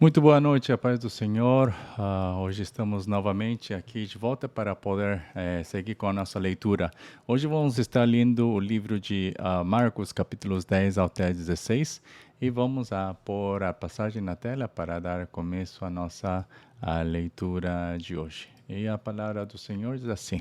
Muito boa noite, a paz do Senhor. Hoje estamos novamente aqui de volta para poder seguir com a nossa leitura. Hoje vamos estar lendo o livro de Marcos, capítulos 10 até 16, e vamos pôr a passagem na tela para dar começo à nossa leitura de hoje. E a palavra do Senhor diz assim.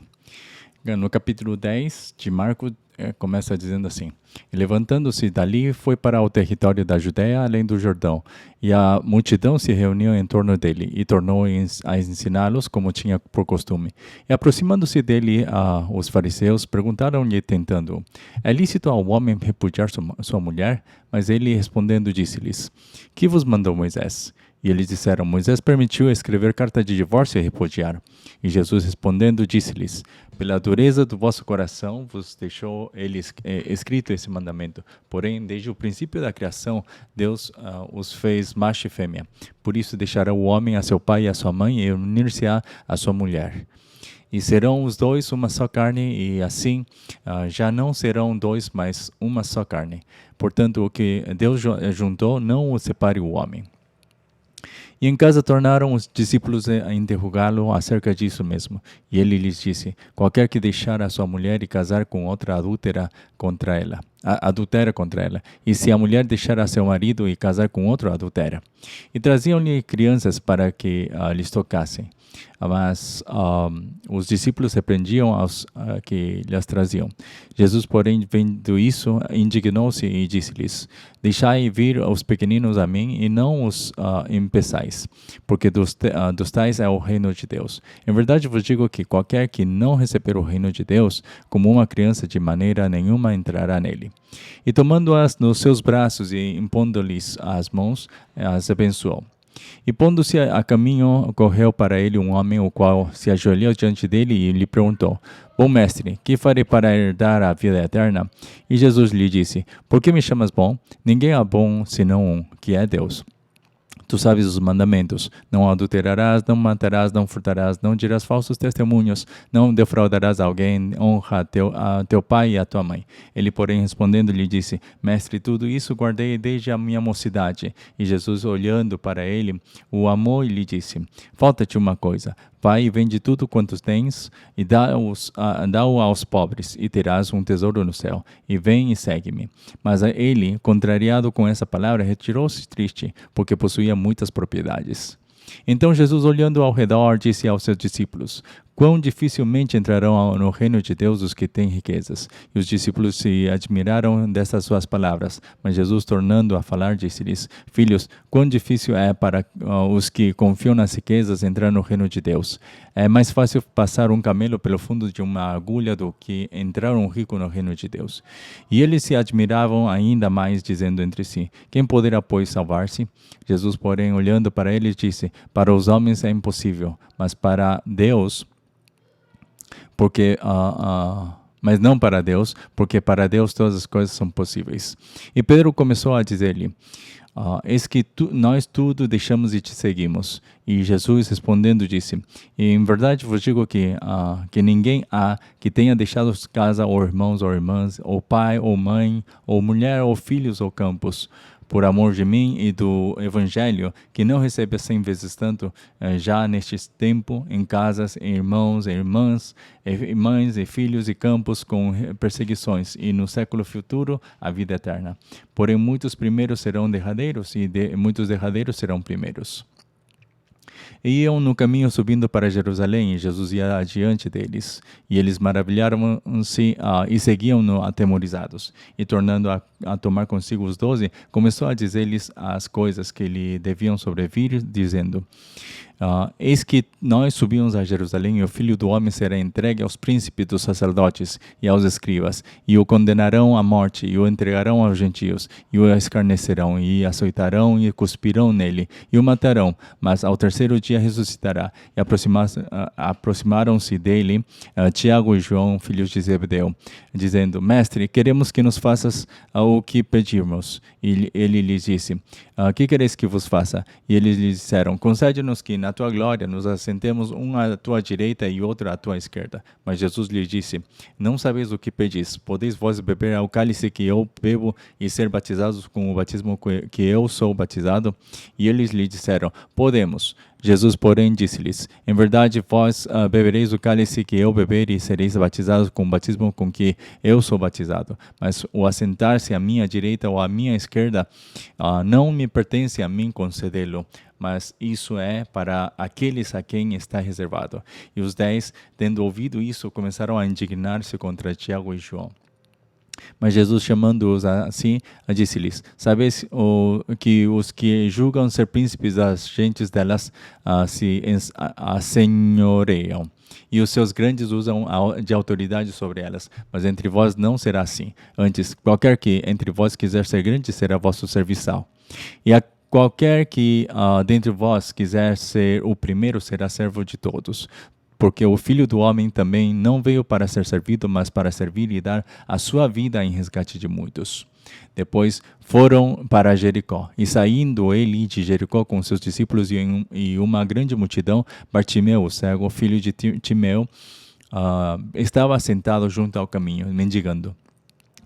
No capítulo 10 de Marcos, começa dizendo assim: e levantando-se dali, foi para o território da Judéia, além do Jordão. E a multidão se reuniu em torno dele, e tornou a ensiná-los como tinha por costume. E aproximando-se dele, os fariseus perguntaram-lhe, tentando: é lícito ao homem repudiar sua mulher? Mas ele, respondendo, disse-lhes: que vos mandou Moisés? E eles disseram: Moisés permitiu escrever carta de divórcio e repudiar. E Jesus, respondendo, disse-lhes: pela dureza do vosso coração vos deixou ele escrito esse mandamento. Porém, desde o princípio da criação, Deus os fez macho e fêmea. Por isso deixará o homem a seu pai e a sua mãe, e unir-se-á a sua mulher. E serão os dois uma só carne, e assim já não serão dois, mas uma só carne. Portanto, o que Deus juntou, não o separe o homem. E em casa tornaram os discípulos a interrogá-lo acerca disso mesmo. E ele lhes disse: qualquer que deixar a sua mulher e casar com outra adúltera contra ela. E se a mulher deixar a seu marido e casar com outro, adultera. E traziam-lhe crianças para que lhes tocassem. Mas os discípulos repreendiam aos que lhes traziam. Jesus, porém, vendo isso, indignou-se e disse-lhes: deixai vir os pequeninos a mim, e não os impeçais, porque dos tais é o reino de Deus. Em verdade vos digo que qualquer que não receber o reino de Deus, como uma criança, de maneira nenhuma entrará nele. E tomando-as nos seus braços e impondo-lhes as mãos, as abençoou. E pondo-se a caminho, correu para ele um homem, o qual se ajoelhou diante dele e lhe perguntou: bom mestre, que farei para herdar a vida eterna? E Jesus lhe disse: por que me chamas bom? Ninguém é bom senão um, que é Deus. Tu sabes os mandamentos: não adulterarás, não matarás, não furtarás, não dirás falsos testemunhos, não defraudarás alguém, honra a teu pai e a tua mãe. Ele, porém, respondendo, lhe disse: mestre, tudo isso guardei desde a minha mocidade. E Jesus, olhando para ele, o amou e lhe disse: falta-te uma coisa. Vai e vende tudo quanto tens e dá-o aos pobres, e terás um tesouro no céu. E vem e segue-me. Mas ele, contrariado com essa palavra, retirou-se triste, porque possuía muitas propriedades. Então Jesus, olhando ao redor, disse aos seus discípulos: quão dificilmente entrarão no reino de Deus os que têm riquezas. E os discípulos se admiraram dessas suas palavras. Mas Jesus, tornando a falar, disse-lhes: filhos, quão difícil é para os que confiam nas riquezas entrar no reino de Deus. É mais fácil passar um camelo pelo fundo de uma agulha do que entrar um rico no reino de Deus. E eles se admiravam ainda mais, dizendo entre si: quem poderá, pois, salvar-se? Jesus, porém, olhando para eles, disse: para os homens é impossível, mas para Deus... mas não para Deus, porque para Deus todas as coisas são possíveis. E Pedro começou a dizer-lhe: eis que nós tudo deixamos e te seguimos. E Jesus, respondendo, disse: em verdade vos digo que ninguém há que tenha deixado casa, ou irmãos, ou irmãs, ou pai, ou mãe, ou mulher, ou filhos, ou campos, por amor de mim e do Evangelho, que não receba 100 vezes tanto, já neste tempo, em casas, em irmãos, em irmãs, em mães, e filhos, e campos, com perseguições, e no século futuro, a vida eterna. Porém, muitos primeiros serão derradeiros, e muitos derradeiros serão primeiros. E iam no caminho subindo para Jerusalém, e Jesus ia adiante deles. E eles maravilharam-se e seguiam-no atemorizados. E tornando a tomar consigo os 12, começou a dizer-lhes as coisas que lhe deviam sobrevir, dizendo: eis que nós subimos a Jerusalém, e o Filho do Homem será entregue aos príncipes dos sacerdotes e aos escribas, e o condenarão à morte, e o entregarão aos gentios, e o escarnecerão, e açoitarão, e cuspirão nele, e o matarão. Mas ao terceiro dia dia ressuscitará. E aproximaram-se dele Tiago e João, filhos de Zebedeu, dizendo: Mestre, queremos que nos faças o que pedirmos. E ele lhes disse: que quereis que vos faça? E eles lhe disseram: concede-nos que na tua glória nos assentemos um à tua direita e outro à tua esquerda. Mas Jesus lhes disse: não sabeis o que pedis. Podeis vós beber ao cálice que eu bebo e ser batizados com o batismo que eu sou batizado? E eles lhe disseram: podemos. Jesus, porém, disse-lhes: em verdade, vós bebereis o cálice que eu beber e sereis batizados com o batismo com que eu sou batizado. Mas o assentar-se à minha direita ou à minha esquerda não me pertence a mim concedê-lo, mas isso é para aqueles a quem está reservado. E os 10, tendo ouvido isso, começaram a indignar-se contra Tiago e João. Mas Jesus, chamando-os assim, disse-lhes: sabeis que os que julgam ser príncipes das gentes delas se assenhoreiam, e os seus grandes usam de autoridade sobre elas. Mas entre vós não será assim. Antes, qualquer que entre vós quiser ser grande será vosso serviçal. E qualquer que dentre vós quiser ser o primeiro será servo de todos. Porque o Filho do Homem também não veio para ser servido, mas para servir e dar a sua vida em resgate de muitos. Depois foram para Jericó, e saindo ele de Jericó com seus discípulos e uma grande multidão, Bartimeu, o cego, filho de Timeu, estava sentado junto ao caminho, mendigando.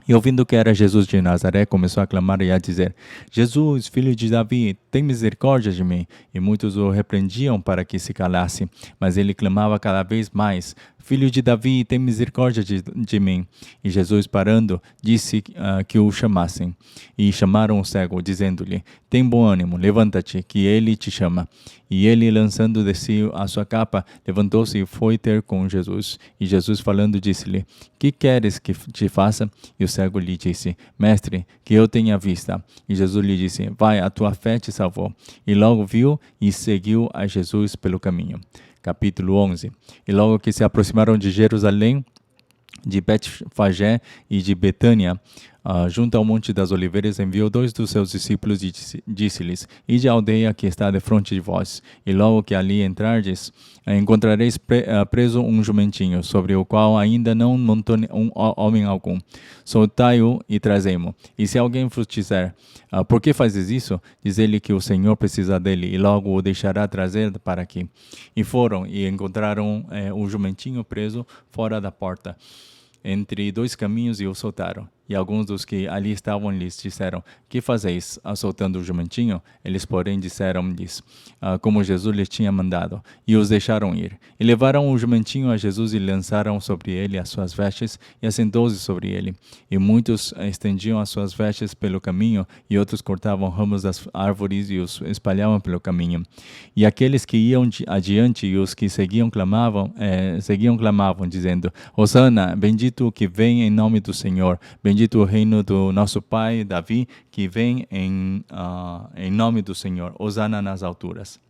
E ouvindo que era Jesus de Nazaré, começou a clamar e a dizer: Jesus, filho de Davi, tem misericórdia de mim. E muitos o repreendiam para que se calasse, mas ele clamava cada vez mais: Filho de Davi, tem misericórdia de mim. E Jesus, parando, disse que o chamassem. E chamaram o cego, dizendo-lhe: tem bom ânimo, levanta-te, que ele te chama. E ele, lançando de si a sua capa, levantou-se e foi ter com Jesus. E Jesus, falando, disse-lhe: que queres que te faça? E o cego lhe disse: Mestre, que eu tenha vista. E Jesus lhe disse: vai, a tua fé te salvou. E logo viu e seguiu a Jesus pelo caminho. Capítulo 11. E logo que se aproximaram de Jerusalém, de Betfagé e de Betânia, junto ao Monte das Oliveiras, enviou 2 dos seus discípulos e disse-lhes: ide à aldeia que está defronte de vós, e logo que ali entrardes, encontrareis preso um jumentinho, sobre o qual ainda não montou homem algum. Soltai-o e trazei-mo. E se alguém vos disser: por que fazes isso? Diz-lhe que o Senhor precisa dele, e logo o deixará trazer para aqui. E foram e encontraram o jumentinho preso fora da porta, entre 2 caminhos, e o soltaram. E alguns dos que ali estavam lhes disseram: que fazeis, soltando o jumentinho? Eles, porém, disseram-lhes como Jesus lhes tinha mandado, e os deixaram ir. E levaram o jumentinho a Jesus e lançaram sobre ele as suas vestes, e assentou-se sobre ele. E muitos estendiam as suas vestes pelo caminho, e outros cortavam ramos das árvores e os espalhavam pelo caminho. E aqueles que iam adiante e os que seguiam clamavam, dizendo: Hosana, bendito o que vem em nome do Senhor, bendito o reino do nosso pai Davi, que vem em nome do Senhor, hosana nas alturas.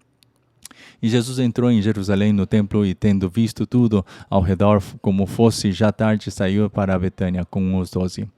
E Jesus entrou em Jerusalém no templo e, tendo visto tudo ao redor, como fosse já tarde, saiu para Betânia com os 12.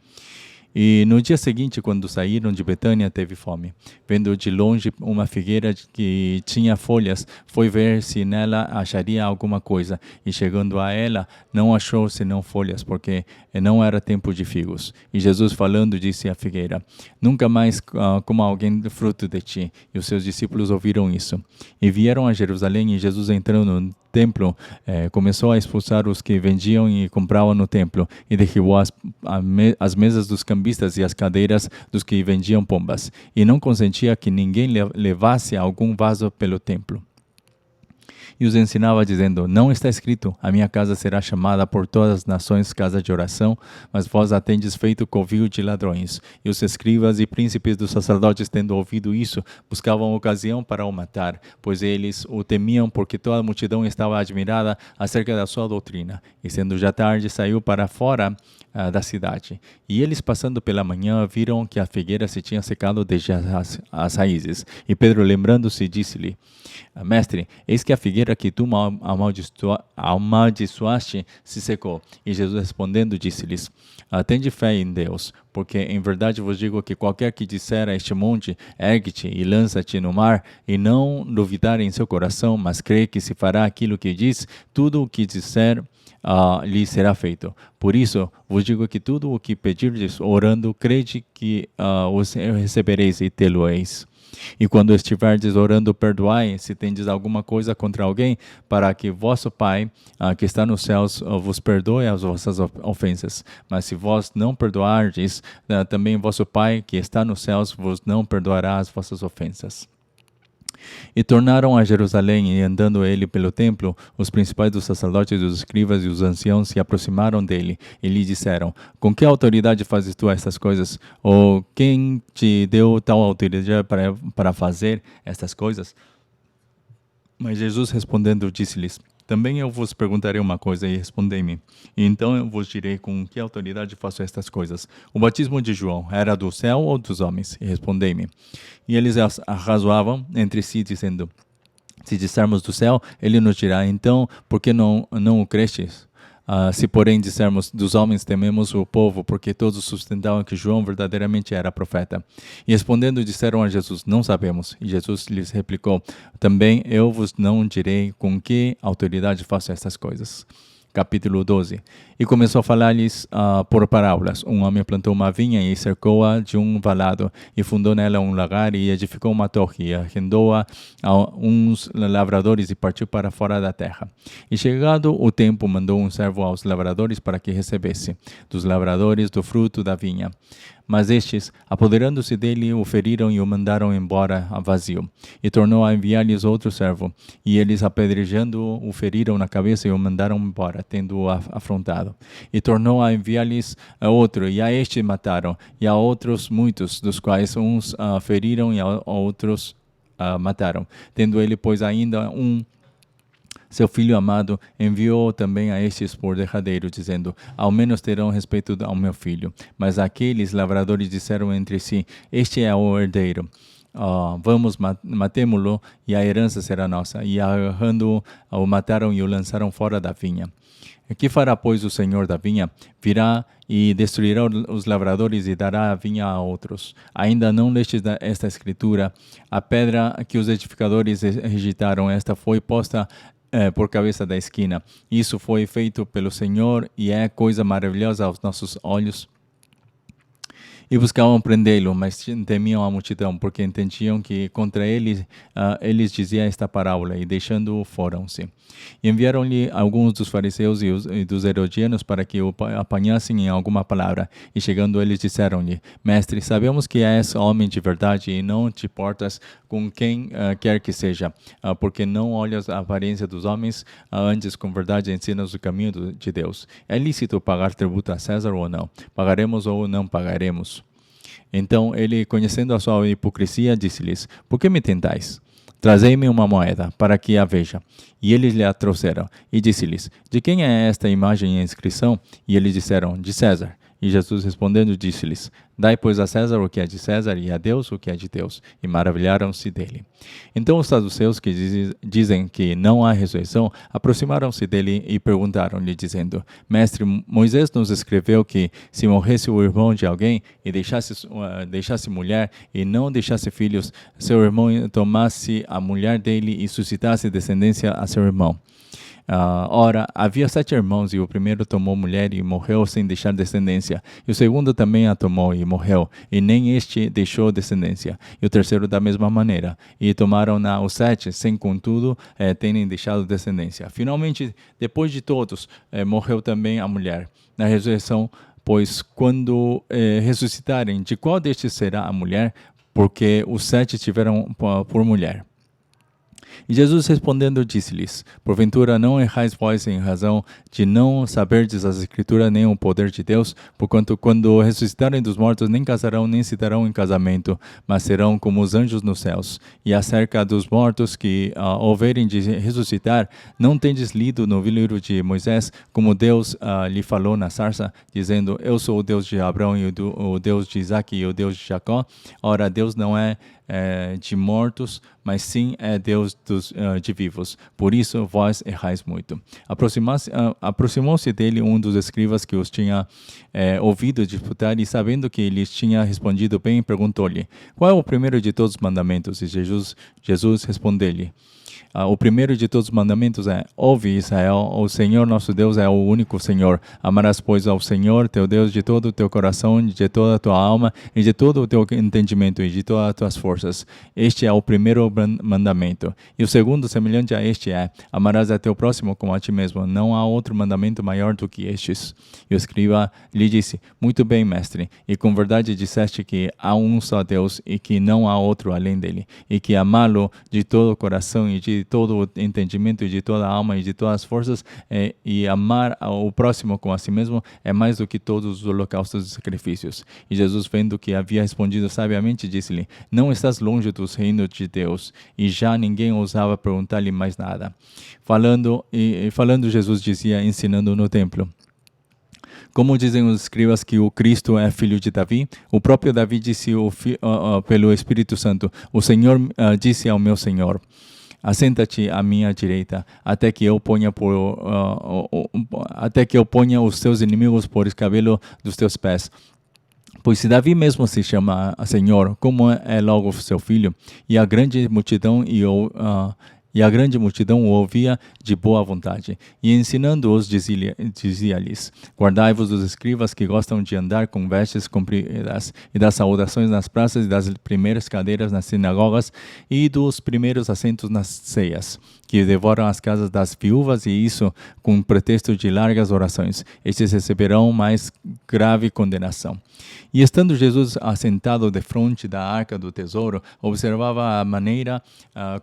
E no dia seguinte, quando saíram de Betânia, teve fome. Vendo de longe uma figueira que tinha folhas, foi ver se nela acharia alguma coisa. E chegando a ela, não achou senão folhas, porque não era tempo de figos. E Jesus, falando, disse à figueira: nunca mais coma alguém do fruto de ti. E os seus discípulos ouviram isso. E vieram a Jerusalém, e Jesus, entrando no templo, começou a expulsar os que vendiam e compravam no templo, e derribou as mesas dos cambistas e as cadeiras dos que vendiam pombas, e não consentia que ninguém levasse algum vaso pelo templo. E os ensinava, dizendo: não está escrito: a minha casa será chamada por todas as nações casa de oração, mas vós a tendes feito covil de ladrões. E os escribas e príncipes dos sacerdotes, tendo ouvido isso, buscavam ocasião para o matar, pois eles o temiam, porque toda a multidão estava admirada acerca da sua doutrina. E sendo já tarde, saiu para fora da cidade. E eles, passando pela manhã, viram que a figueira se tinha secado desde as raízes. E Pedro, lembrando-se, disse-lhe: Mestre, eis que a figueira figueira que tu amaldiçoaste se secou. E Jesus respondendo disse-lhes: tende fé em Deus, porque em verdade vos digo que qualquer que disser a este monte, ergue-te e lança-te no mar, e não duvidar em seu coração, mas crê que se fará aquilo que diz, tudo o que disser lhe será feito. Por isso vos digo que tudo o que pedirdes orando, crede que os recebereis e tê-lo-eis. E quando estiverdes orando, perdoai, se tendes alguma coisa contra alguém, para que vosso Pai, que está nos céus, vos perdoe as vossas ofensas. Mas se vós não perdoardes, também vosso Pai, que está nos céus, vos não perdoará as vossas ofensas. E tornaram a Jerusalém, e andando ele pelo templo, os principais dos sacerdotes, os escribas e os anciãos se aproximaram dele e lhe disseram: com que autoridade fazes tu estas coisas? Ou quem te deu tal autoridade para fazer estas coisas? Mas Jesus respondendo disse-lhes: também eu vos perguntarei uma coisa, e respondei-me. E então eu vos direi com que autoridade faço estas coisas. O batismo de João era do céu ou dos homens? E respondei-me. E eles arrazoavam entre si, dizendo: se dissermos do céu, ele nos dirá: então, por que não o crestes? Se porém dissermos dos homens, tememos o povo, porque todos sustentavam que João verdadeiramente era profeta. E respondendo disseram a Jesus: não sabemos. E Jesus lhes replicou: também eu vos não direi com que autoridade faço estas coisas. Capítulo 12. E começou a falar-lhes por parábolas. Um homem plantou uma vinha e cercou-a de um valado, e fundou nela um lagar, e edificou uma torre, e arrendou-a a uns lavradores, e partiu para fora da terra. E chegado o tempo, mandou um servo aos lavradores para que recebesse dos lavradores do fruto da vinha. Mas estes, apoderando-se dele, o feriram e o mandaram embora a vazio. E tornou a enviar-lhes outro servo. E eles, apedrejando-o, o feriram na cabeça e o mandaram embora, tendo-o afrontado. E tornou a enviar-lhes outro, e a este mataram. E a outros muitos, dos quais uns feriram e a outros mataram. Tendo ele, pois, ainda seu filho amado, enviou também a estes por derradeiro, dizendo: ao menos terão respeito ao meu filho. Mas aqueles lavradores disseram entre si: este é o herdeiro. Vamos, matemo-lo, e a herança será nossa. E agarrando-o, o mataram e o lançaram fora da vinha. Que fará, pois, o senhor da vinha? Virá e destruirá os lavradores e dará a vinha a outros. Ainda não lestes esta escritura? A pedra que os edificadores rejeitaram, esta foi posta por cabeça da esquina. Isso foi feito pelo Senhor e é coisa maravilhosa aos nossos olhos. E buscavam prendê-lo, mas temiam a multidão, porque entendiam que contra eles dizia esta parábola, e deixando-o foram-se. E enviaram-lhe alguns dos fariseus e dos herodianos para que o apanhassem em alguma palavra. E chegando eles disseram-lhe: mestre, sabemos que és homem de verdade e não te portas com quem quer que seja, porque não olhas a aparência dos homens, antes com verdade ensinas o caminho de Deus. É lícito pagar tributo a César ou não? Pagaremos ou não pagaremos? Então ele, conhecendo a sua hipocrisia, disse-lhes: por que me tentais? Trazei-me uma moeda, para que a veja. E eles lhe a trouxeram. E disse-lhes: de quem é esta imagem e inscrição? E eles disseram: de César. E Jesus respondendo disse-lhes: dai, pois, a César o que é de César, e a Deus o que é de Deus. E maravilharam-se dele. Então os saduceus, que dizem que não há ressurreição, aproximaram-se dele e perguntaram-lhe, dizendo: mestre, Moisés nos escreveu que, se morresse o irmão de alguém e deixasse mulher e não deixasse filhos, seu irmão tomasse a mulher dele e suscitasse descendência a seu irmão. Ora, havia 7 irmãos, e o primeiro tomou mulher e morreu sem deixar descendência. E o segundo também a tomou e morreu, e nem este deixou descendência. E o terceiro da mesma maneira. E tomaram-na os 7, sem contudo terem deixado descendência. Finalmente, depois de todos, morreu também a mulher. Na ressurreição, pois, quando ressuscitarem, de qual destes será a mulher? Porque os 7 tiveram por mulher. E Jesus respondendo disse-lhes: porventura não errais vós em razão de não saberdes as Escrituras nem o poder de Deus? Porquanto quando ressuscitarem dos mortos nem casarão nem se darão em casamento, mas serão como os anjos nos céus. E acerca dos mortos que houverem de ressuscitar, não tendes lido no livro de Moisés, como Deus lhe falou na sarça, dizendo: eu sou o Deus de Abraão e o Deus de Isaque e o Deus de Jacó? Ora, Deus não é de mortos, mas sim é Deus de vivos. Por isso vós errais muito. Aproximou-se dele um dos escribas que os tinha ouvido disputar, e sabendo que lhes tinha respondido bem, perguntou-lhe: qual é o primeiro de todos os mandamentos? E Jesus respondeu-lhe: o primeiro de todos os mandamentos é: ouve, Israel, o Senhor nosso Deus é o único Senhor. Amarás, pois, ao Senhor teu Deus de todo o teu coração, de toda a tua alma, e de todo o teu entendimento, e de todas as tuas forças. Este é o primeiro mandamento. E o segundo, semelhante a este, é: amarás a teu próximo como a ti mesmo. Não há outro mandamento maior do que estes. E o escriba lhe disse: muito bem, mestre, e com verdade disseste que há um só Deus, e que não há outro além dele, e que amá-lo de todo o coração, e de todo o entendimento, e de toda a alma, e de todas as forças, e amar o próximo como a si mesmo, é mais do que todos os holocaustos e sacrifícios. E Jesus, vendo que havia respondido sabiamente, disse-lhe: não estás longe dos reinos de Deus. E já ninguém ousava perguntar-lhe mais nada. Falando, Jesus dizia, ensinando no templo: como dizem os escribas que o Cristo é filho de Davi? O próprio Davi disse pelo Espírito Santo: o Senhor disse ao meu Senhor: assenta-te à minha direita, até que eu ponha os teus inimigos por escabelo dos teus pés. Pois se Davi mesmo se chama Senhor, como é logo seu filho? E a grande multidão o ouvia de boa vontade. E ensinando-os, dizia-lhes: guardai-vos dos escribas que gostam de andar com vestes compridas, e das saudações nas praças, e das primeiras cadeiras nas sinagogas, e dos primeiros assentos nas ceias, que devoram as casas das viúvas, e isso com pretexto de largas orações. Estes receberão mais grave condenação. E estando Jesus assentado defronte da arca do tesouro, observava a maneira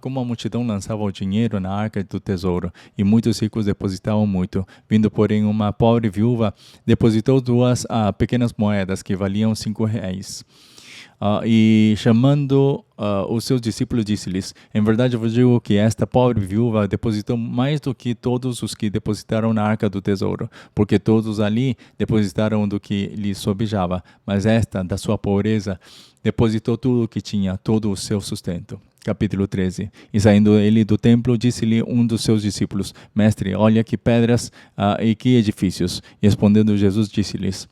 como a multidão lançava o dinheiro na arca do tesouro, e muitos ricos depositavam muito. Vindo, porém, uma pobre viúva, depositou 2 pequenas moedas que valiam 5 reais. E chamando os seus discípulos, disse-lhes: em verdade vos digo que esta pobre viúva depositou mais do que todos os que depositaram na arca do tesouro, porque todos ali depositaram do que lhes sobejava, mas esta, da sua pobreza, depositou tudo o que tinha, todo o seu sustento. Capítulo 13. E saindo ele do templo, disse-lhe um dos seus discípulos: mestre, olha que pedras e que edifícios. E respondendo Jesus, disse-lhes: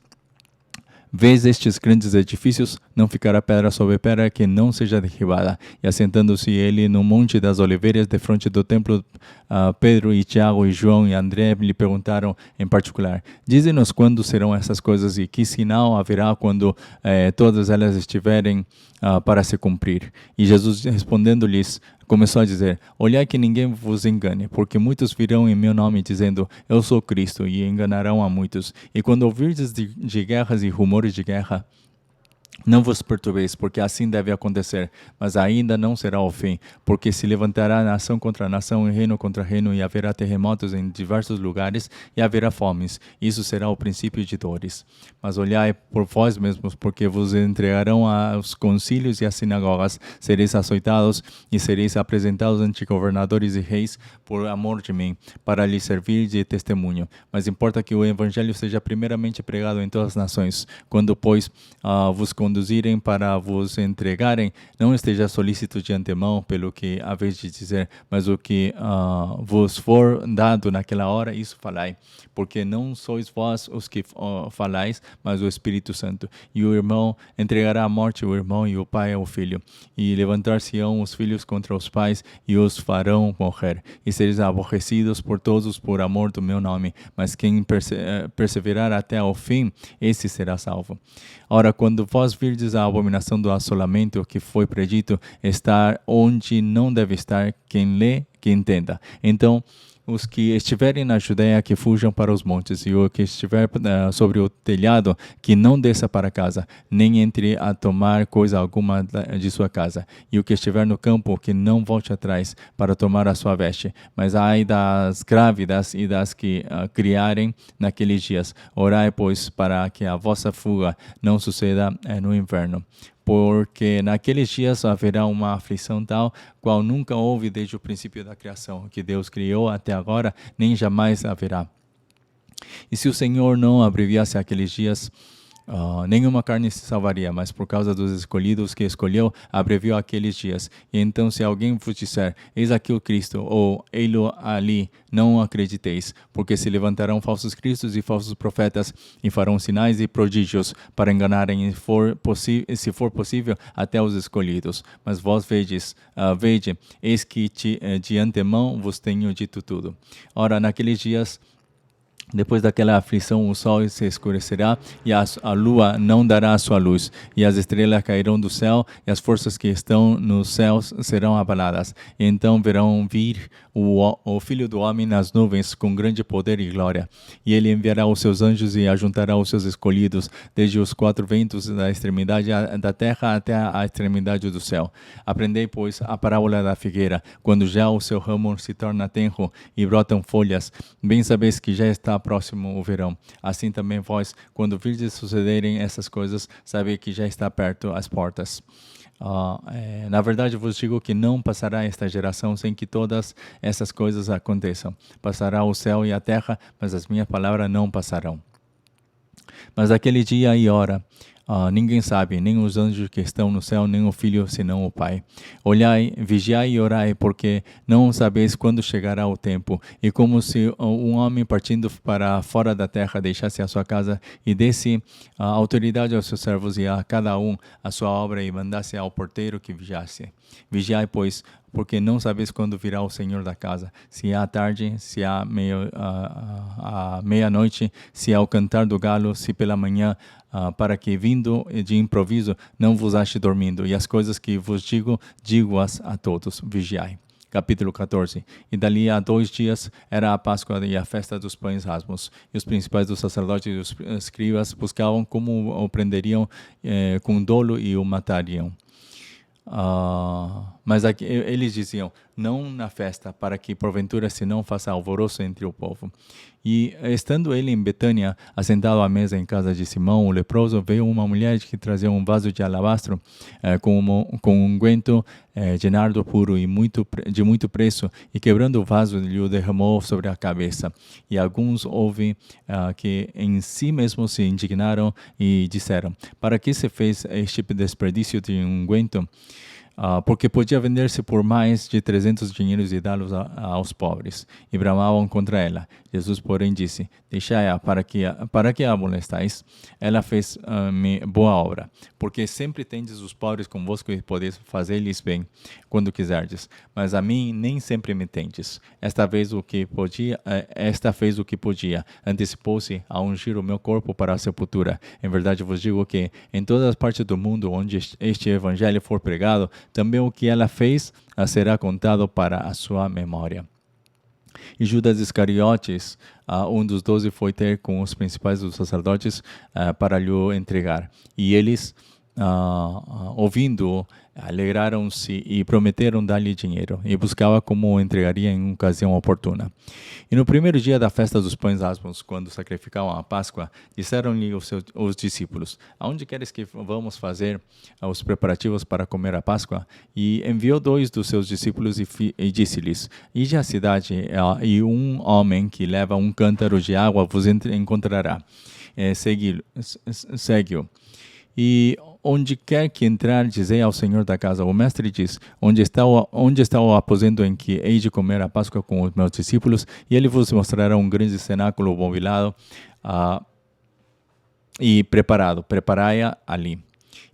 vês estes grandes edifícios? Não ficará pedra sobre pedra que não seja derribada. E assentando-se ele no monte das oliveiras, defronte do templo, Pedro e Tiago e João e André lhe perguntaram em particular: dize-nos quando serão essas coisas, e que sinal haverá quando todas elas estiverem para se cumprir? E Jesus, respondendo-lhes, começou a dizer: olhai que ninguém vos engane, porque muitos virão em meu nome dizendo: eu sou Cristo, e enganarão a muitos. E quando ouvirdes de guerras e rumores de guerra, não vos perturbeis, porque assim deve acontecer, mas ainda não será o fim, porque se levantará nação contra nação e reino contra reino, e haverá terremotos em diversos lugares, e haverá fomes. Isso será o princípio de dores. Mas olhai por vós mesmos, porque vos entregarão aos concílios e às sinagogas, sereis açoitados e sereis apresentados ante governadores e reis por amor de mim, para lhes servir de testemunho. Mas importa que o evangelho seja primeiramente pregado em todas as nações. Quando, pois, vos conduzirem para vos entregarem, não esteja solícito de antemão pelo que haveis de dizer, mas o que vos for dado naquela hora, isso falai, porque não sois vós os que falais, mas o Espírito Santo. E o irmão entregará à morte o irmão, e o pai ao filho, e levantar-se-ão os filhos contra os pais, e os farão morrer, e sereis aborrecidos por todos por amor do meu nome, mas quem perseverar até ao fim, esse será salvo. Ora, quando vós virdes a abominação do assolamento que foi predito estar onde não deve estar, quem lê, que entenda. Então, os que estiverem na Judeia, que fujam para os montes, e o que estiver sobre o telhado, que não desça para casa, nem entre a tomar coisa alguma de sua casa. E o que estiver no campo, que não volte atrás para tomar a sua veste. Mas ai das grávidas e das que criarem naqueles dias. Orai, pois, para que a vossa fuga não suceda no inverno. Porque naqueles dias haverá uma aflição tal, qual nunca houve desde o princípio da criação, que Deus criou até agora, nem jamais haverá. E se o Senhor não abreviasse aqueles dias, Nenhuma carne se salvaria, mas por causa dos escolhidos que escolheu, abreviou aqueles dias. E então, se alguém vos disser, eis aqui o Cristo, ou ei-lo ali, não acrediteis, porque se levantarão falsos cristos e falsos profetas, e farão sinais e prodígios, para enganarem, se for possível, até os escolhidos. Mas vós vede, eis que de antemão vos tenho dito tudo. Ora, naqueles dias, depois daquela aflição, o sol se escurecerá e a lua não dará a sua luz, e as estrelas cairão do céu, e as forças que estão nos céus serão abaladas. E então verão vir o Filho do Homem nas nuvens com grande poder e glória. E ele enviará os seus anjos e ajuntará os seus escolhidos, desde os quatro ventos da extremidade da terra até a extremidade do céu. Aprendei, pois, a parábola da figueira, quando já o seu ramo se torna tenro e brotam folhas. Bem sabeis que já está próximo o verão. Assim também vós, quando virdes sucederem essas coisas, sabei que já está perto as portas. Na verdade, vos digo que não passará esta geração sem que todas essas coisas aconteçam. Passará o céu e a terra, mas as minhas palavras não passarão. Mas aquele dia e hora, ninguém sabe, nem os anjos que estão no céu, nem o Filho, senão o Pai. Olhai, vigiai e orai, porque não sabeis quando chegará o tempo. E como se um homem partindo para fora da terra deixasse a sua casa e desse a autoridade aos seus servos e a cada um a sua obra e mandasse ao porteiro que vigiasse. Vigiai, pois, porque não sabeis quando virá o Senhor da casa, se é à tarde, se é à meia-noite, se é ao cantar do galo, se pela manhã, para que, vindo de improviso, não vos ache dormindo. E as coisas que vos digo-as a todos. Vigiai. Capítulo 14. E dali a 2 dias era a Páscoa e a festa dos pães asmos. E os principais dos sacerdotes e os escribas buscavam como o prenderiam com dolo e o matariam. Mas aqui, eles diziam, não na festa, para que porventura se não faça alvoroço entre o povo. E estando ele em Betânia, assentado à mesa em casa de Simão, o leproso, veio uma mulher que trazia um vaso de alabastro com um unguento de nardo puro e de muito preço, e quebrando o vaso, lhe o derramou sobre a cabeça. E alguns houve que em si mesmos se indignaram e disseram, para que se fez este desperdício de unguento? Porque podia vender-se por mais de 300 dinheiros e dá-los aos pobres. E bramavam contra ela. Jesus, porém, disse, deixai-a, para que a molestais? Ela fez-me boa obra, porque sempre tendes os pobres convosco e podeis fazer-lhes bem, quando quiserdes. Mas a mim nem sempre me tendes. Esta fez o que podia, antecipou-se a ungir o meu corpo para a sepultura. Em verdade vos digo que, em todas as partes do mundo onde este evangelho for pregado, também o que ela fez será contado para a sua memória. E Judas Iscariotes, um dos 12, foi ter com os principais dos sacerdotes para lhe entregar. E eles, ouvindo-o, alegraram-se e prometeram dar-lhe dinheiro, e buscava como o entregaria em ocasião oportuna. E no primeiro dia da festa dos pães asmos, quando sacrificavam a Páscoa, disseram-lhe os discípulos, aonde queres que vamos fazer os preparativos para comer a Páscoa? E enviou 2 dos seus discípulos e disse-lhes, ide à cidade, e um homem que leva um cântaro de água vos encontrará. Segue-o. E onde quer que entrar, dizei ao Senhor da casa, o mestre diz, onde está o aposento em que hei de comer a Páscoa com os meus discípulos? E ele vos mostrará um grande cenáculo mobilado e preparado. Preparai-a ali.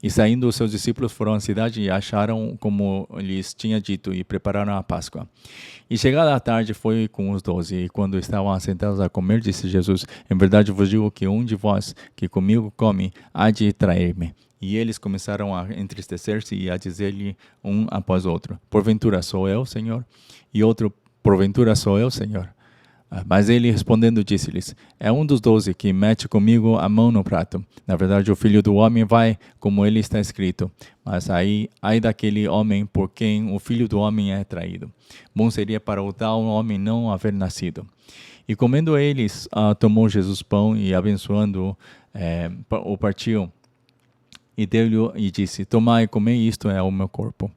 E saindo os seus discípulos foram à cidade e acharam como lhes tinha dito e prepararam a Páscoa. E chegada a tarde foi com os 12, e quando estavam assentados a comer, disse Jesus, em verdade vos digo que um de vós que comigo come há de trair-me. E eles começaram a entristecer-se e a dizer-lhe um após outro, porventura sou eu, Senhor? E outro, porventura sou eu, Senhor? Mas ele respondendo disse-lhes, é um dos 12 que mete comigo a mão no prato. Na verdade, o Filho do Homem vai, como ele está escrito. Mas ai daquele homem por quem o Filho do Homem é traído. Bom seria para o tal homem não haver nascido. E comendo eles, tomou Jesus pão e abençoando-o, o partiu. E deu-lhe e disse, tomai e comei, isto é o meu corpo.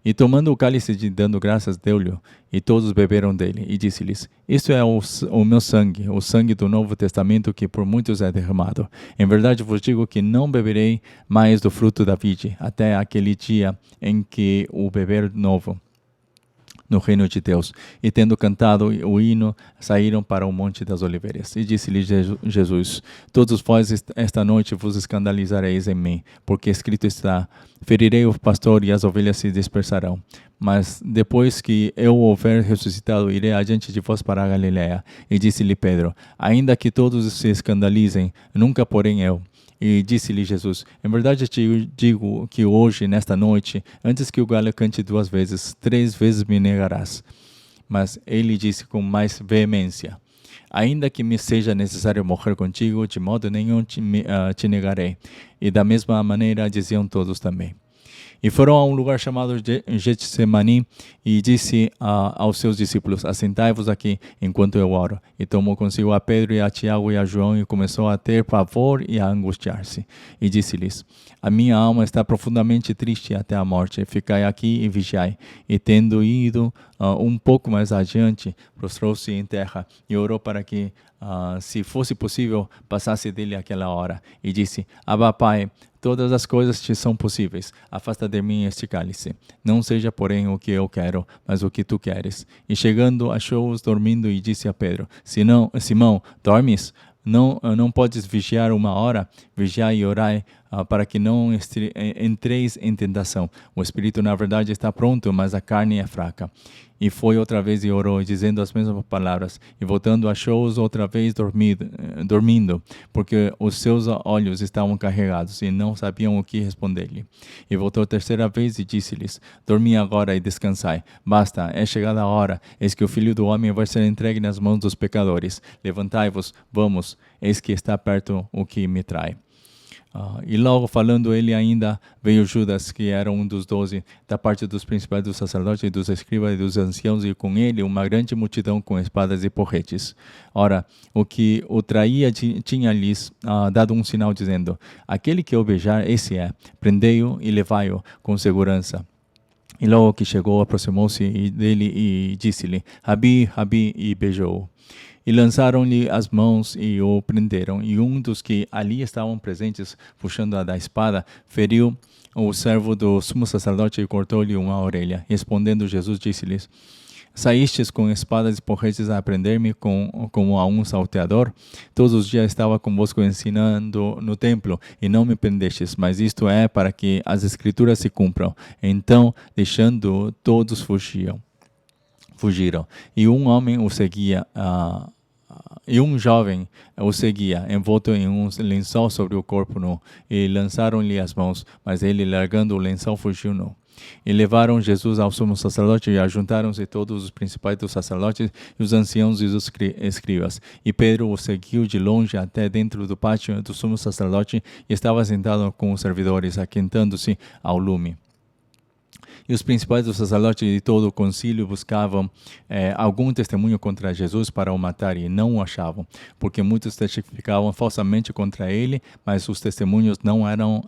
E tomando o cálice e dando graças, deu-lhe, e todos beberam dele. E disse-lhes: Isto é o meu sangue, o sangue do Novo Testamento, que por muitos é derramado. Em verdade vos digo que não beberei mais do fruto da vide, até aquele dia em que o beber novo no reino de Deus. E tendo cantado o hino, saíram para o Monte das Oliveiras. E disse-lhe Jesus: Todos vós esta noite vos escandalizareis em mim, porque escrito está: Ferirei o pastor e as ovelhas se dispersarão. Mas depois que eu houver ressuscitado, irei adiante de vós para a Galiléia. E disse-lhe Pedro: Ainda que todos se escandalizem, nunca porém eu. E disse-lhe Jesus: Em verdade te digo que hoje, nesta noite, antes que o galo cante 2 vezes, 3 vezes me negarás. Mas ele disse com mais veemência: Ainda que me seja necessário morrer contigo, de modo nenhum te negarei. E da mesma maneira diziam todos também. E foram a um lugar chamado Getsemani, e disse aos seus discípulos: Assentai-vos aqui, enquanto eu oro. E tomou consigo a Pedro e a Tiago e a João, e começou a ter pavor e a angustiar-se. E disse-lhes: A minha alma está profundamente triste até a morte. Ficai aqui e vigiai. E tendo ido um pouco mais adiante, prostrou-se em terra e orou para que, se fosse possível, passasse dele aquela hora. E disse: Abba, Pai, todas as coisas te são possíveis. Afasta de mim este cálice. Não seja, porém, o que eu quero, mas o que tu queres. E chegando, achou-os dormindo e disse a Pedro: Simão, dormes? Não podes vigiar 1 hora? Vigiai e orai, para que não entreis em tentação. O espírito, na verdade, está pronto, mas a carne é fraca. E foi outra vez e orou, dizendo as mesmas palavras. E voltando, achou-os outra vez dormindo, porque os seus olhos estavam carregados, e não sabiam o que responder-lhe. E voltou 3ª vez e disse-lhes: Dormi agora e descansai. Basta, é chegada a hora, eis que o Filho do Homem vai ser entregue nas mãos dos pecadores. Levantai-vos, vamos, eis que está perto o que me trai. E logo falando ele ainda, veio Judas, que era um dos 12, da parte dos principais dos sacerdotes, dos escribas e dos anciãos, e com ele uma grande multidão com espadas e porretes. Ora, o que o traía tinha-lhes dado um sinal, dizendo: Aquele que o beijar, esse é, prendei-o e levai-o com segurança. E logo que chegou, aproximou-se dele e disse-lhe: Rabi, Rabi, e beijou-o. E lançaram-lhe as mãos e o prenderam. E um dos que ali estavam presentes, puxando-a da espada, feriu o servo do sumo sacerdote e cortou-lhe uma orelha. Respondendo Jesus, disse-lhes: Saístes com espadas e porretes a prender-me como a um salteador? Todos os dias estava convosco ensinando no templo, e não me prendestes, mas isto é para que as escrituras se cumpram. Então, deixando-o, todos fugiram. E um homem o seguia, e um jovem o seguia, envolto em um lençol sobre o corpo nu, e lançaram-lhe as mãos, mas ele, largando o lençol, fugiu nu. E levaram Jesus ao sumo sacerdote, e ajuntaram-se todos os principais dos sacerdotes, e os anciãos e os escribas. E Pedro o seguiu de longe até dentro do pátio do sumo sacerdote, e estava sentado com os servidores, aquentando-se ao lume. E os principais dos sacerdotes e todo o concílio buscavam algum testemunho contra Jesus para o matar, e não o achavam, porque muitos testificavam falsamente contra ele, mas os testemunhos não eram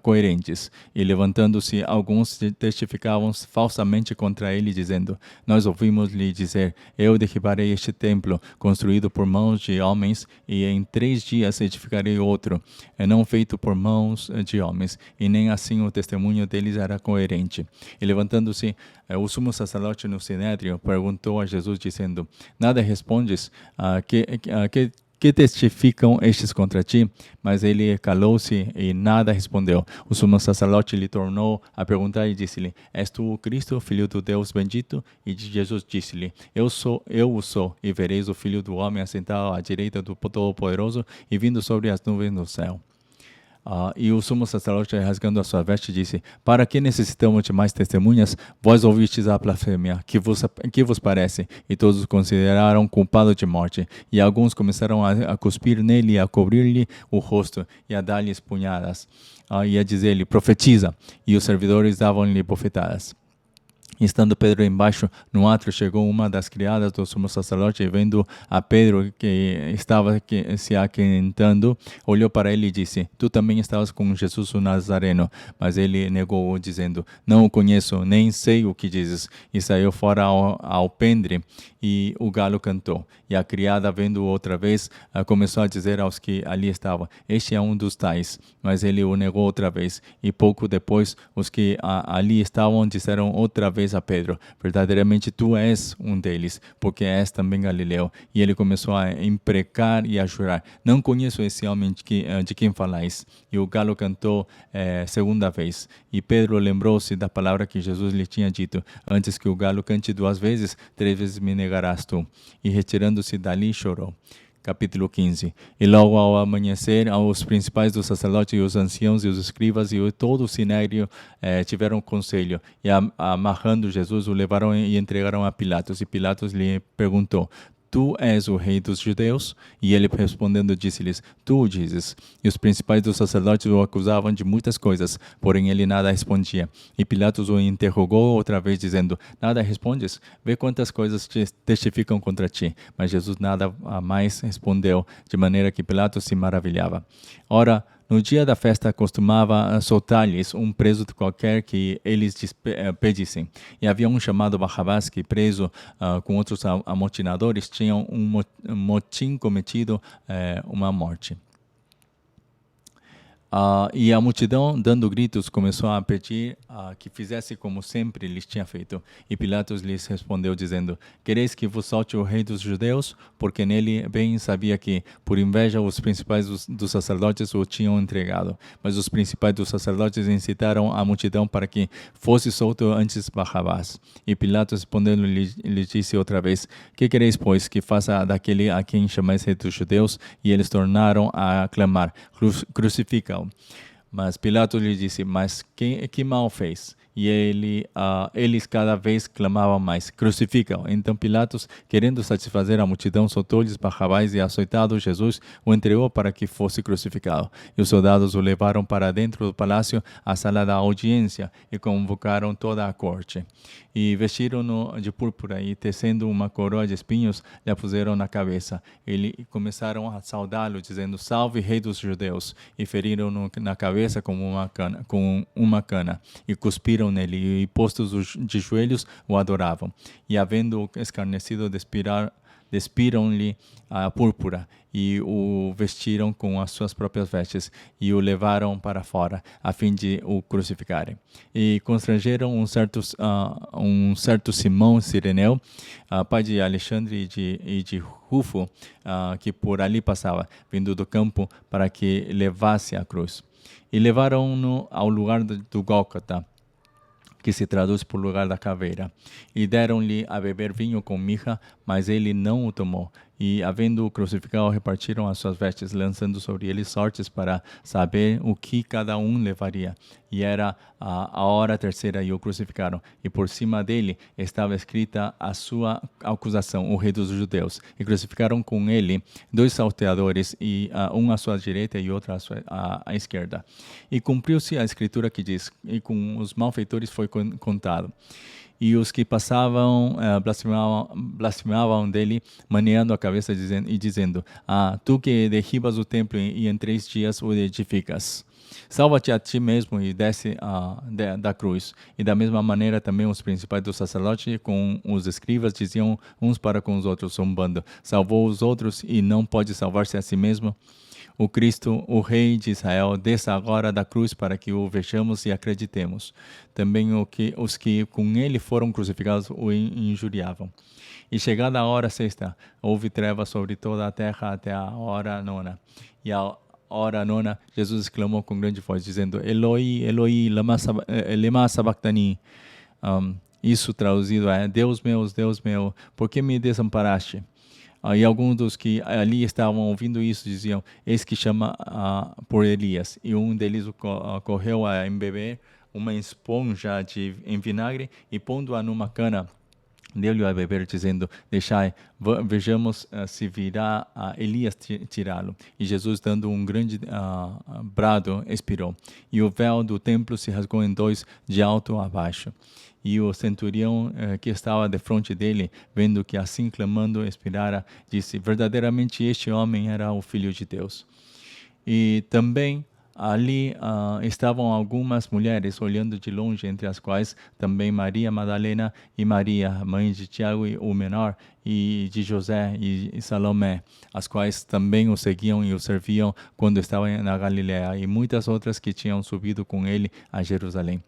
coerentes. E levantando-se, alguns testificavam falsamente contra ele, dizendo: Nós ouvimos-lhe dizer: Eu derribarei este templo, construído por mãos de homens, e em 3 dias edificarei outro, não feito por mãos de homens. E nem assim o testemunho deles era coerente. E levantando-se, o sumo sacerdote no sinédrio perguntou a Jesus, dizendo: Nada respondes? Que testificam estes contra ti? Mas ele calou-se e nada respondeu. O sumo sacerdote lhe tornou a perguntar e disse-lhe: És tu o Cristo, filho do Deus bendito? E Jesus disse-lhe: Eu o sou, e vereis o Filho do Homem assentado à direita do Todo-Poderoso e vindo sobre as nuvens do céu. E o sumo sacerdote, rasgando a sua veste, disse: Para que necessitamos de mais testemunhas? Vós ouvistes a blasfêmia. Que vos parece? E todos o consideraram culpado de morte. E alguns começaram a cuspir nele e a cobrir-lhe o rosto e a dar-lhe punhadas. E a dizer-lhe: Profetiza. E os servidores davam-lhe bofetadas. Estando Pedro embaixo no átrio, chegou uma das criadas do sumo sacerdote e vendo a Pedro que estava se aquentando, olhou para ele e disse: Tu também estavas com Jesus o Nazareno. Mas ele negou, dizendo: Não o conheço, nem sei o que dizes. E saiu fora ao alpendre, e o galo cantou. E a criada, vendo outra vez, começou a dizer aos que ali estavam: Este é um dos tais. Mas ele o negou outra vez. E pouco depois, os que ali estavam disseram outra vez a Pedro: Verdadeiramente tu és um deles, porque és também Galileu. E ele começou a imprecar e a jurar: Não conheço esse homem de quem falais. E o galo cantou segunda vez. E Pedro lembrou-se da palavra que Jesus lhe tinha dito: Antes que o galo cante 2 vezes, 3 vezes me negarás tu. E retirando-se dali, chorou. Capítulo 15. E logo ao amanhecer, os principais dos sacerdotes e os anciãos e os escribas e todo o sinédrio tiveram conselho. E amarrando Jesus, o levaram e entregaram a Pilatos. E Pilatos lhe perguntou: Tu és o rei dos judeus? E ele respondendo disse-lhes: Tu o dizes. E os principais dos sacerdotes o acusavam de muitas coisas, porém ele nada respondia. E Pilatos o interrogou outra vez, dizendo: Nada respondes? Vê quantas coisas testificam contra ti. Mas Jesus nada mais respondeu, de maneira que Pilatos se maravilhava. Ora, no dia da festa costumava soltar-lhes um preso qualquer que eles pedissem. E havia um chamado Barrabás que, preso com outros amotinadores, tinha um motim cometido uma morte. E a multidão, dando gritos, começou a pedir que fizesse como sempre lhes tinha feito. E Pilatos lhes respondeu, dizendo: Quereis que vos solte o rei dos judeus? Porque nele bem sabia que, por inveja, os principais dos sacerdotes o tinham entregado. Mas os principais dos sacerdotes incitaram a multidão para que fosse solto antes Barrabás. E Pilatos, respondendo, lhes disse outra vez: Que quereis, pois, que faça daquele a quem chamais rei dos judeus? E eles tornaram a clamar: Crucifica-o. Mas Pilatos lhe disse: Mas que mal fez? E eles cada vez clamavam mais: Crucifica-o. Então Pilatos, querendo satisfazer a multidão, soltou-lhes Barrabás e, açoitado Jesus, o entregou para que fosse crucificado. E os soldados o levaram para dentro do palácio, à sala da audiência, e convocaram toda a corte. E vestiram-no de púrpura e, tecendo uma coroa de espinhos, lhe a puseram na cabeça. E começaram a saudá-lo, dizendo: Salve, rei dos judeus! E feriram-no na cabeça com uma cana, e cuspiram nele, e postos de joelhos, o adoravam. E, havendo escarnecido, despiram-lhe a púrpura e o vestiram com as suas próprias vestes e o levaram para fora, a fim de o crucificarem. E constrangeram um certo Simão Cireneu, pai de Alexandre e de Rufo, que por ali passava, vindo do campo, para que levasse a cruz. E levaram-no ao lugar do Gólgota, que se traduz por lugar da caveira. E deram-lhe a beber vinho com mirra, mas ele não o tomou. E, havendo-o crucificado, repartiram as suas vestes, lançando sobre ele sortes para saber o que cada um levaria. E era a hora terceira, e o crucificaram. E por cima dele estava escrita a sua acusação: o rei dos judeus. E crucificaram com ele 2 salteadores, e um à sua direita e outro à esquerda. E cumpriu-se a escritura que diz: E com os malfeitores foi contado. E os que passavam blasfemavam dele, maneando a cabeça dizendo: tu que derribas o templo e em 3 dias o edificas, salva-te a ti mesmo e desce da cruz. E da mesma maneira também os principais dos sacerdotes com os escribas diziam uns para com os outros, zombando: salvou os outros e não pode salvar-se a si mesmo? O Cristo, o Rei de Israel, desça agora da cruz para que o vejamos e acreditemos. Também os que com ele foram crucificados o injuriavam. E chegada a hora sexta, houve trevas sobre toda a terra até a hora nona. E a hora nona, Jesus exclamou com grande voz, dizendo: Eloi, Eloi, lema sabachthani. Isso traduzido é: Deus meu, por que me desamparaste? E alguns dos que ali estavam ouvindo isso diziam: Eis que chama por Elias. E um deles correu a embeber uma esponja em vinagre e, pondo-a numa cana, deu-lhe a beber, dizendo: Deixai, vejamos se virá Elias tirá-lo. E Jesus, dando um grande brado, expirou. E o véu do templo se rasgou em 2, de alto a baixo. E o centurião que estava de frente dele, vendo que assim clamando expirara, disse: verdadeiramente este homem era o Filho de Deus. E também ali estavam algumas mulheres olhando de longe, entre as quais também Maria Madalena e Maria, mãe de Tiago e o menor, e de José e Salomé, as quais também o seguiam e o serviam quando estava na Galiléia, e muitas outras que tinham subido com ele a Jerusalém.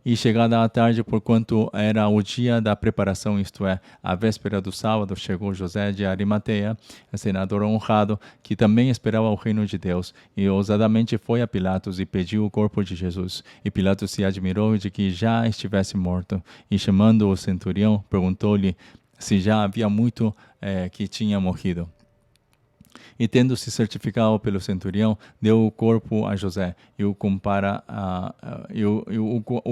E chegada a tarde, porquanto era o dia da preparação, isto é, a véspera do sábado, chegou José de Arimateia, senador honrado, que também esperava o reino de Deus, e ousadamente foi a Pilatos e pediu o corpo de Jesus. E Pilatos se admirou de que já estivesse morto, e chamando o centurião, perguntou-lhe se já havia muito que tinha morrido. E tendo-se certificado pelo centurião, deu o corpo a José, e o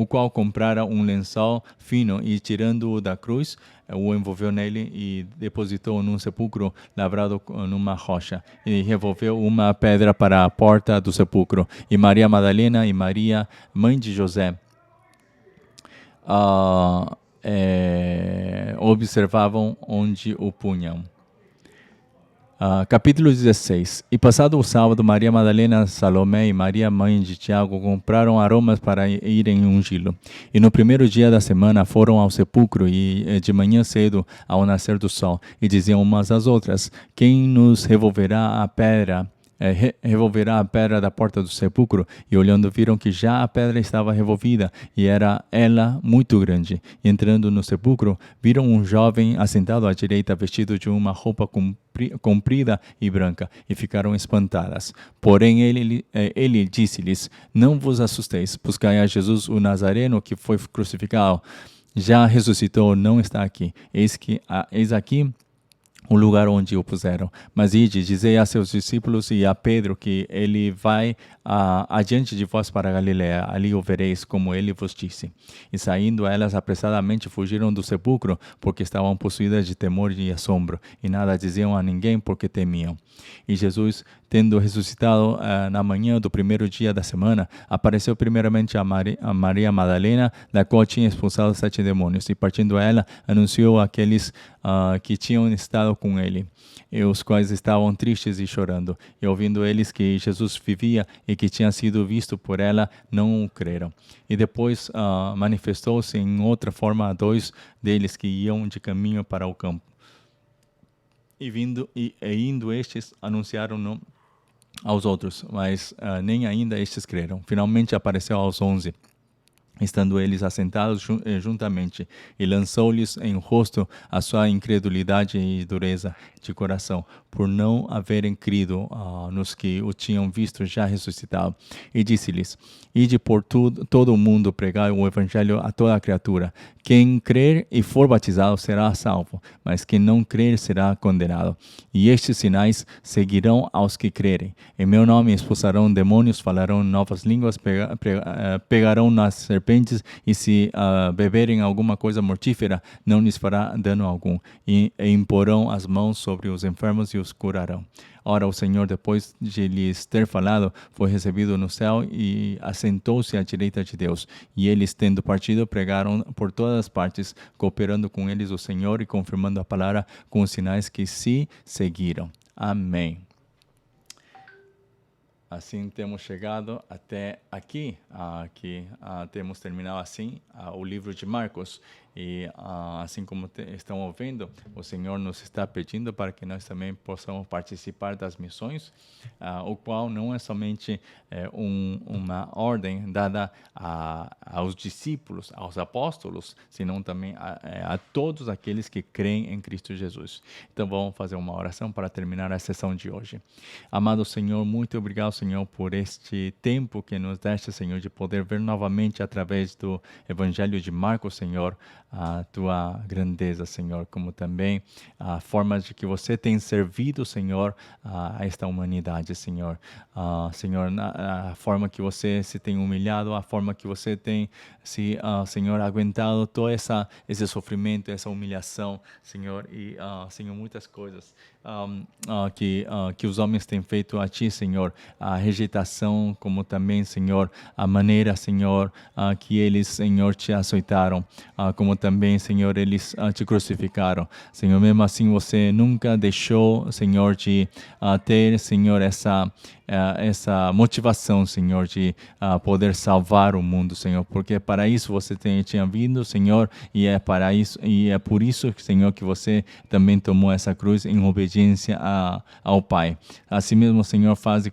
qual comprara um lençol fino, e tirando-o da cruz, o envolveu nele e depositou num sepulcro lavrado numa rocha, e revolveu uma pedra para a porta do sepulcro. E Maria Madalena e Maria, mãe de José, observavam onde o punham. Capítulo 16. E passado o sábado, Maria Madalena, Salomé e Maria, mãe de Tiago, compraram aromas para irem ungí-lo. E no primeiro dia da semana foram ao sepulcro, e de manhã cedo, ao nascer do sol, e diziam umas às outras: quem nos revolverá a pedra da porta do sepulcro? E olhando viram que já a pedra estava revolvida, e era ela muito grande. E entrando no sepulcro, viram um jovem assentado à direita, vestido de uma roupa comprida e branca, e ficaram espantadas. Porém ele disse-lhes: não vos assusteis, buscai a Jesus o Nazareno, que foi crucificado. Já ressuscitou, não está aqui. Eis aqui o lugar onde o puseram. Mas ide, dizei a seus discípulos e a Pedro que ele vai adiante de vós para a Galiléia, ali o vereis, como ele vos disse. E saindo elas apressadamente fugiram do sepulcro, porque estavam possuídas de temor e assombro, e nada diziam a ninguém, porque temiam. E Jesus, tendo ressuscitado na manhã do primeiro dia da semana, apareceu primeiramente a Maria Madalena, da qual tinha expulsado 7 demônios, e partindo ela, anunciou àqueles que tinham estado com ele, e os quais estavam tristes e chorando. E ouvindo eles que Jesus vivia e que tinha sido visto por ela, não o creram. E depois manifestou-se em outra forma a 2 deles que iam de caminho para o campo. E indo estes, anunciaram-no aos outros, mas nem ainda estes creram. Finalmente apareceu aos 11, estando eles assentados juntamente, e lançou-lhes em rosto a sua incredulidade e dureza de coração, por não haverem crido nos que o tinham visto já ressuscitado. E disse-lhes: ide por todo o mundo pregar o evangelho a toda a criatura. Quem crer e for batizado será salvo, mas quem não crer será condenado. E estes sinais seguirão aos que crerem. Em meu nome expulsarão demônios, falarão novas línguas, pegarão nas serpentes, e se beberem alguma coisa mortífera, não lhes fará dano algum. E imporão as mãos sobre os enfermos e os curarão. Ora, o Senhor, depois de lhes ter falado, foi recebido no céu e assentou-se à direita de Deus. E eles, tendo partido, pregaram por todas as partes, cooperando com eles o Senhor e confirmando a palavra com os sinais que se seguiram. Amém. Assim temos chegado até aqui, que temos terminado assim o livro de Marcos. E assim como estão ouvindo, o Senhor nos está pedindo para que nós também possamos participar das missões, o qual não é somente uma ordem dada aos discípulos, aos apóstolos, senão também a todos aqueles que creem em Cristo Jesus. Então vamos fazer uma oração para terminar a sessão de hoje. Amado Senhor, muito obrigado, Senhor, por este tempo que nos deste, Senhor, de poder ver novamente através do Evangelho de Marcos, Senhor, a tua grandeza, Senhor, como também a forma de que você tem servido, Senhor, a esta humanidade, Senhor. Senhor, a forma que você se tem humilhado, a forma que você tem se, Senhor, aguentado todo esse sofrimento, essa humilhação, Senhor, e, Senhor, muitas coisas que os homens têm feito a Ti, Senhor, a rejeitação, como também, Senhor, a maneira, Senhor, que eles, Senhor, Te aceitaram, como também, Senhor, eles Te crucificaram. Senhor, mesmo assim, você nunca deixou, Senhor, de ter, Senhor, essa motivação, Senhor, de poder salvar o mundo, Senhor, porque para isso você tinha vindo, Senhor, e é para isso e é por isso, Senhor, que você também tomou essa cruz em obediência ao Pai. Assim mesmo, Senhor, faz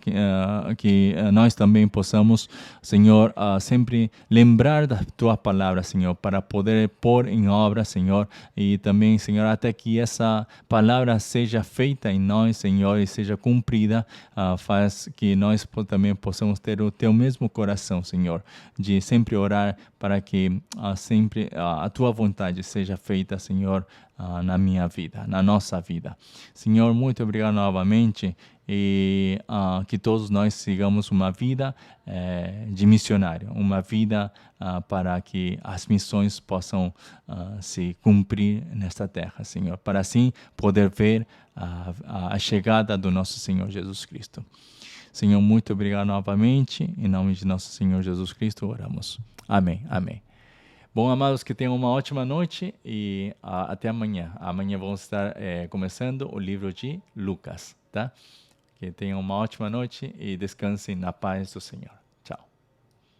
que nós também possamos, Senhor, sempre lembrar da Tua palavra, Senhor, para poder pôr em obra, Senhor, e também, Senhor, até que essa palavra seja feita em nós, Senhor, e seja cumprida, faz que nós também possamos ter o Teu mesmo coração, Senhor, de sempre orar para que sempre a Tua vontade seja feita, Senhor, na minha vida, na nossa vida. Senhor, muito obrigado novamente e que todos nós sigamos uma vida de missionário, uma vida para que as missões possam se cumprir nesta terra, Senhor, para assim poder ver a chegada do nosso Senhor Jesus Cristo. Senhor, muito obrigado novamente. Em nome de nosso Senhor Jesus Cristo, oramos. Amém, amém. Bom, amados, que tenham uma ótima noite e até amanhã. Amanhã vamos estar começando o livro de Lucas, tá? Que tenham uma ótima noite e descansem na paz do Senhor.